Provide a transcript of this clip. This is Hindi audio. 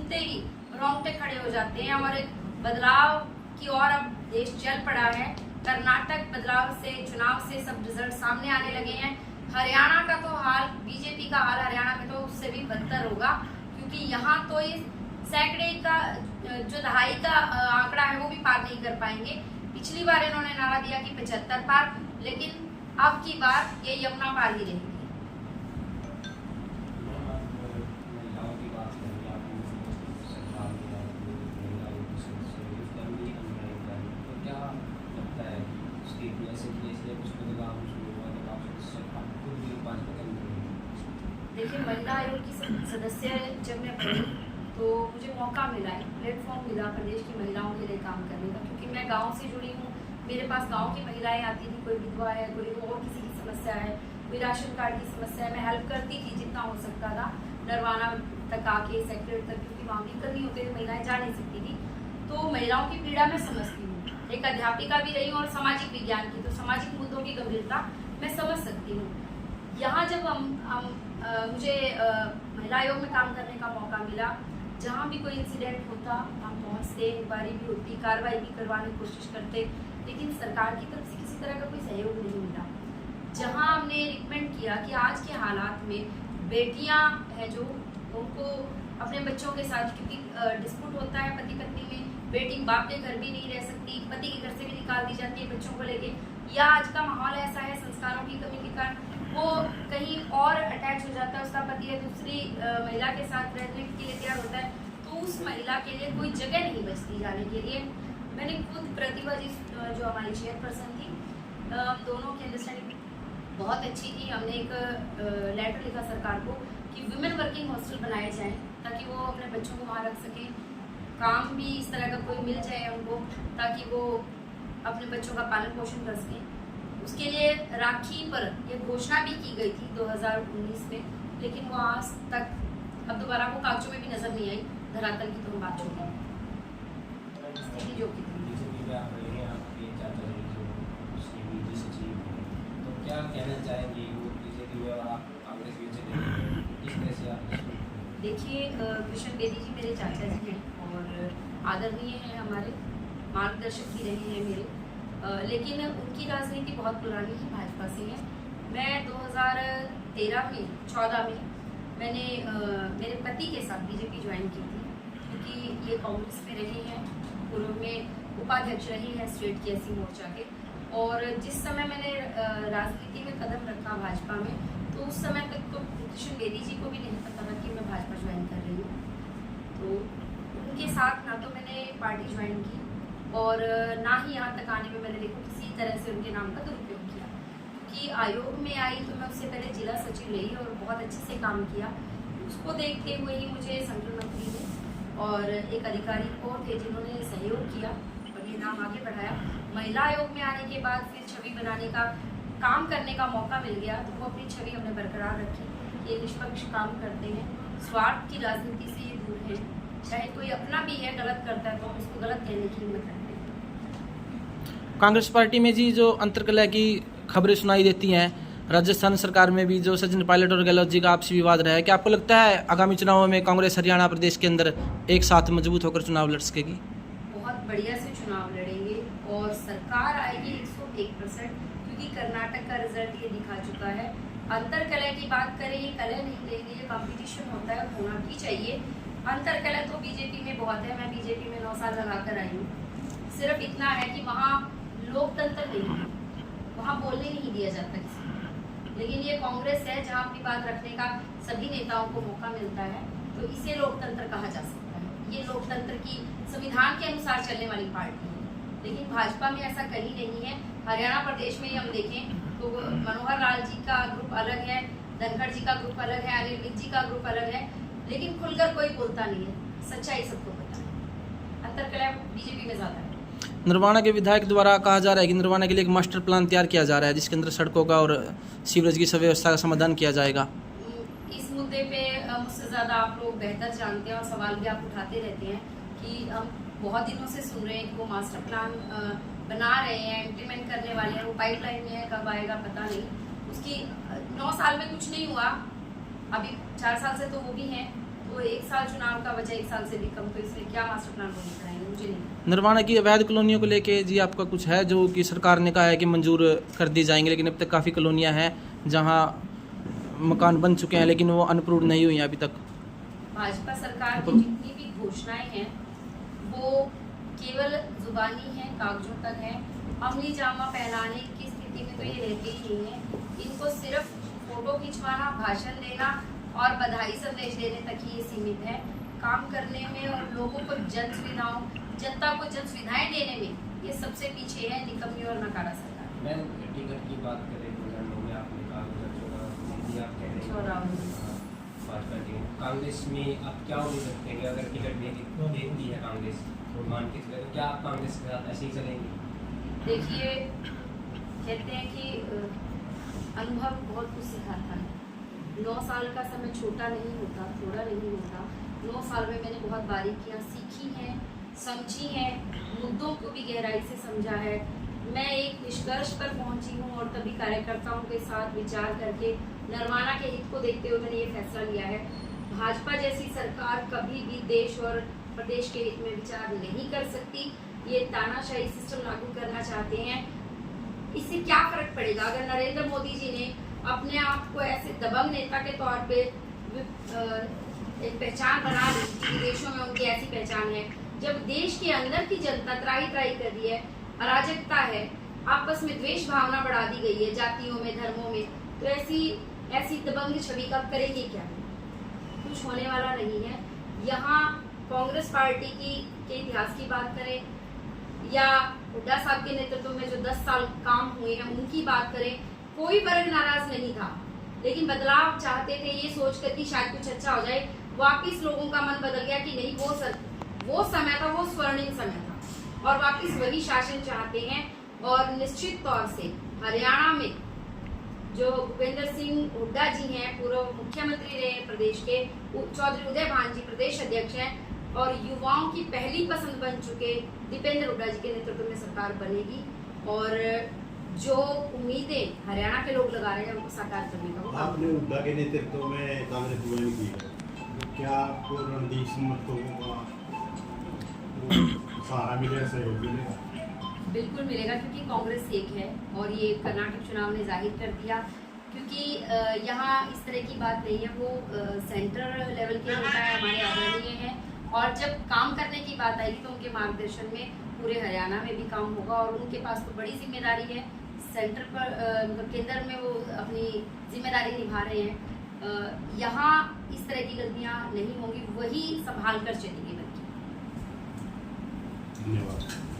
सुनते ही रोंगटे खड़े हो जाते हैं और एक बदलाव की ओर अब देश चल पड़ा है। कर्नाटक बदलाव से, चुनाव से सब रिजल्ट सामने आने लगे हैं। हरियाणा का तो हाल, बीजेपी का हाल हरियाणा में तो उससे भी बदतर होगा, क्योंकि यहाँ तो इस सैकड़े का जो दहाई का आंकड़ा है वो भी पार नहीं कर पाएंगे। पिछली बार इन्होंने नारा दिया कि 75 पार, लेकिन अब की बार ये यमुना पार ही रहेगी। देखिए, महिला आयोग की सदस्य जब मैं बनी तो मुझे मौका मिला है, प्लेटफॉर्म मिला प्रदेश की महिलाओं के लिए काम करने का, क्योंकि मैं गांव से जुड़ी हूँ। मेरे पास गांव की महिलाएं आती थी, कोई विधवा है, कोई और किसी की समस्या है, कोई राशन कार्ड की समस्या है, मैं हेल्प करती थी जितना हो सकता था। नरवाना तक आके, सेक्रेटरी तक, क्योंकि वहाँ भी करनी होती थी, महिलाएं जा नहीं सकती थी। तो महिलाओं की पीड़ा मैं समझती हूँ। एक अध्यापिका भी रही हूँ और सामाजिक विज्ञान की, तो सामाजिक मुद्दों की गंभीरता मैं समझ सकती हूँ। यहाँ जब मुझे महिला आयोग में काम करने का मौका मिला, जहाँ भी कोई इंसिडेंट होता हम पहुँचते, इंक्वायरी भी होती, कार्रवाई भी करवाने की कोशिश करते, लेकिन सरकार की तरफ से किसी तरह का कोई सहयोग नहीं मिला। जहाँ हमने रिकमेंड किया कि आज के हालात में बेटियाँ हैं जो, उनको अपने बच्चों के साथ, क्योंकि डिस्प्यूट होता है पति पत्नी में, बेटी बाप के घर भी नहीं रह सकती, पति के घर से भी निकाल दी जाती है बच्चों को लेके, या आज का माहौल ऐसा है संस्कारों की कमी के कारण वो कहीं और अटैच हो जाता है, उसका पति है दूसरी महिला के साथ रहने के लिए तैयार होता है, तो उस महिला के लिए कोई जगह नहीं बचती जाने के लिए। मैंने खुद प्रतिभा जी जो हमारी चेयरपर्सन थी, दोनों की अंडरस्टैंडिंग बहुत अच्छी थी। हमने एक लेटर लिखा सरकार को कि वुमेन वर्किंग हॉस्टल बनाए जाएं, ताकि वो अपने बच्चों को वहाँ रख सकें, काम भी इस तरह का कोई मिल जाए उनको, ताकि वो अपने बच्चों का पालन पोषण कर सकें। उसके लिए राखी पर यह घोषणा भी की गई थी 2019 में, लेकिन वो आज तक अब दोबारा वो कागजों में भी नजर नहीं आई। धरातल की तो हम बात छोड़ें, स्थिति जो की तो क्या कहना चाहेंगे वो बीजेपी और आप कांग्रेस किस तरह से आप? देखिए, कृष्ण बेदी जी मेरे चाचा जी हैं और आदरणीय हैं, हमारे मार्गदर्शक भी रहे हैं मेरे, लेकिन उनकी राजनीति बहुत पुरानी ही भाजपा से है। मैं 2013 में 14 में मैंने मेरे पति के साथ बीजेपी ज्वाइन की थी, क्योंकि ये कांग्रेस में रहे हैं, पूर्व में उपाध्यक्ष रही हैं स्टेट के एसी मोर्चा के, और जिस समय मैंने राजनीति में कदम रखा भाजपा में, तो उस समय तक तो कृष्ण बेदी जी को भी नहीं पता था कि मैं भाजपा ज्वाइन कर रही हूँ। तो उनके साथ ना तो मैंने पार्टी ज्वाइन की और ना ही यहाँ तक आने में मैंने देखो किसी तरह से उनके नाम का दुरुपयोग किया, क्योंकि आयोग में आई तो मैं उससे पहले जिला सचिव रही और बहुत अच्छे से काम किया। उसको देखते हुए ही मुझे सेंट्रल मंत्री ने और एक अधिकारी और थे जिन्होंने सहयोग किया और ये नाम आगे बढ़ाया। महिला आयोग में आने के बाद फिर छवि बनाने का, काम करने का मौका मिल गया, तो वो अपनी छवि हमने बरकरार रखी। ये निष्पक्ष काम करते हैं, स्वार्थ की राजनीति से ये दूर है, चाहे कोई अपना भी है गलत करता है तो हम उसको गलत कहने की हिम्मत रखते हैं। कांग्रेस पार्टी में जी जो अंतर्कलह की खबरें सुनाई देती हैं, राजस्थान सरकार में भी जो सचिन पायलट और गहलोत जी का आपसी विवाद रहा है, क्या आपको लगता है आगामी चुनावों में कांग्रेस हरियाणा प्रदेश के अंदर एक साथ मजबूत होकर चुनाव लड़ सकेगी? बहुत बढ़िया से चुनाव लड़ेंगे और सरकार आएगी 101%, क्योंकि कर्नाटक का रिजल्ट ये दिखा चुका है। अंतर्कलह की बात करें, ये कलह नहीं लेंगे, ये कंपटीशन होता है, होना भी चाहिए। अंतर्कलह तो बीजेपी में बहुत है, मैं बीजेपी में 9 साल लगाकर आई हूँ। सिर्फ इतना है कि वहाँ लोकतंत्र नहीं है, वहाँ बोलने नहीं दिया जाता किसी को। लेकिन ये कांग्रेस है जहाँ अपनी बात रखने का सभी नेताओं को मौका मिलता है, तो इसे लोकतंत्र कहा जा सकता है। ये लोकतंत्र की संविधान के अनुसार चलने वाली पार्टी है, लेकिन भाजपा में ऐसा कहीं नहीं है। हरियाणा प्रदेश में ही हम देखें तो मनोहर लाल जी का ग्रुप अलग है, धनखड़ जी का ग्रुप अलग है, अनिल विज जी का ग्रुप अलग है, लेकिन खुलकर कोई बोलता नहीं है। सच्चाई सबको पता है, अंतर्कलह बीजेपी में ज्यादा है। नरवाना के विधायक द्वारा कहा जा रहा है कि नरवाना के लिए एक मास्टर प्लान तैयार किया जा रहा है, जिसके अंदर सड़कों का और सीवरेज की व्यवस्था का समाधान किया जाएगा। इस मुद्दे पे मुझसे ज़्यादा आप लोग बेहतर जानते हैं और सवाल भी आप उठाते रहते हैं कि हम बहुत दिनों से सुन रहे हैं कि वो मास्टर प्लान बना रहे हैं, इम्प्लीमेंट करने वाले हैं, वो पाइपलाइन में है, कब आएगा पता नहीं। उसकी 9 साल में कुछ नहीं हुआ, अभी 4 साल से तो वो भी हैं, तो 1 साल चुनाव का बचा, 1 साल से भी कम, तो इसमें क्या मास्टर प्लान को कराएंगे, मुझे नहीं। निर्माणा की अवैध कॉलोनियों को लेके जी आपका कुछ है जो कि सरकार ने कहा है कि मंजूर कर दी जाएंगे, लेकिन अब तक काफ़ी कॉलोनियाँ हैं जहाँ मकान बन चुके हैं लेकिन वो अनअप्रूव्ड नहीं हुई हैं अभी तक? भाजपा सरकार की जितनी भी घोषणाएं हैं वो केवल जुबानी है, कागजों तक है। अमली जामा पहनाने की स्थिति में तो ये रहते ही नहीं है। इनको सिर्फ फोटो खिंचवाना, भाषण देना और बधाई संदेश देने तक ही ये सीमित है। काम करने में और लोगों को जन सुविधाओं, जनता को जन सुविधाएं देने में ये सबसे पीछे है, निकम्मी और नकारा सरकार। मैं टिकट की बात करें 2009 में आपने कहा 2014 आप कह रहे हैं भाजपा की, कांग्रेस में आप क्या उम्मीद रखते हैं अगर टिकट देती है कांग्रेस तो मान के चले तो क्या आप कांग्रेस के साथ ऐसे ही चलेंगे? देखिए, कहते हैं कि अनुभव बहुत कुछ सिखाता है। 9 साल का समय छोटा नहीं होता, थोड़ा नहीं होता। 9 साल में मैंने बहुत बारीकियाँ सीखी हैं, समझी हैं, मुद्दों को भी गहराई से समझा है। मैं एक निष्कर्ष पर पहुंची हूं और तभी कार्यकर्ताओं के साथ विचार करके नरवाना के हित को देखते हुए मैंने ये फैसला लिया है। भाजपा जैसी सरकार कभी भी देश और प्रदेश के हित में विचार नहीं कर सकती। ये तानाशाही सिस्टम लागू करना चाहते हैं। इससे क्या फर्क पड़ेगा अगर नरेंद्र मोदी जी ने अपने आप को ऐसे दबंग नेता के तौर पे एक पहचान बना ली, विदेशों में उनकी ऐसी पहचान है। जब देश के अंदर की जनता त्राही कर रही है, अराजकता है, आपस में द्वेष भावना बढ़ा दी गई है, जातियों में, धर्मों में, तो ऐसी दबंग छवि का करेंगे क्या? कुछ होने वाला नहीं है। यहाँ कांग्रेस पार्टी के इतिहास की बात करें या हुड्डा साहब के नेतृत्व में जो 10 साल काम हुए हैं उनकी बात करें, कोई वर्ग नाराज नहीं था, लेकिन बदलाव चाहते थे ये सोचकर कि शायद कुछ अच्छा हो जाए। वापिस लोगों का मन बदल गया कि नहीं, वो समय था, वो स्वर्णिम समय था और वापिस वही शासन चाहते हैं। और निश्चित तौर से हरियाणा में जो भूपेंद्र सिंह हुड्डा जी हैं, पूर्व मुख्यमंत्री रहे प्रदेश के, चौधरी उदय भान जी प्रदेश अध्यक्ष हैं और युवाओं की पहली पसंद बन चुके दीपेंद्र हुड्डा जी के नेतृत्व में सरकार बनेगी और जो उम्मीदें हरियाणा के लोग लगा रहे हैं उनको साकार करने का। आपने हुड्डा के नेतृत्व में कांग्रेस ज्वाइन की है, क्या आपको रणदीप समर्थकों का सहारा मिलेगा, सहयोग मिलेगा? बिल्कुल मिलेगा, क्योंकि कांग्रेस एक है और ये कर्नाटक चुनाव ने जाहिर कर दिया। क्योंकि यहाँ इस तरह की बात नहीं है, वो सेंट्रल लेवल के होता है, हमारे आदरणीय हैं और जब काम करने की बात आएगी तो उनके मार्गदर्शन में पूरे हरियाणा में भी काम होगा और उनके पास तो बड़ी जिम्मेदारी है। सेंटर पर केंद्र में वो अपनी जिम्मेदारी निभा रहे हैं। यहाँ इस तरह की गलतियाँ नहीं होंगी, वही संभाल कर चलेंगे। धन्यवाद।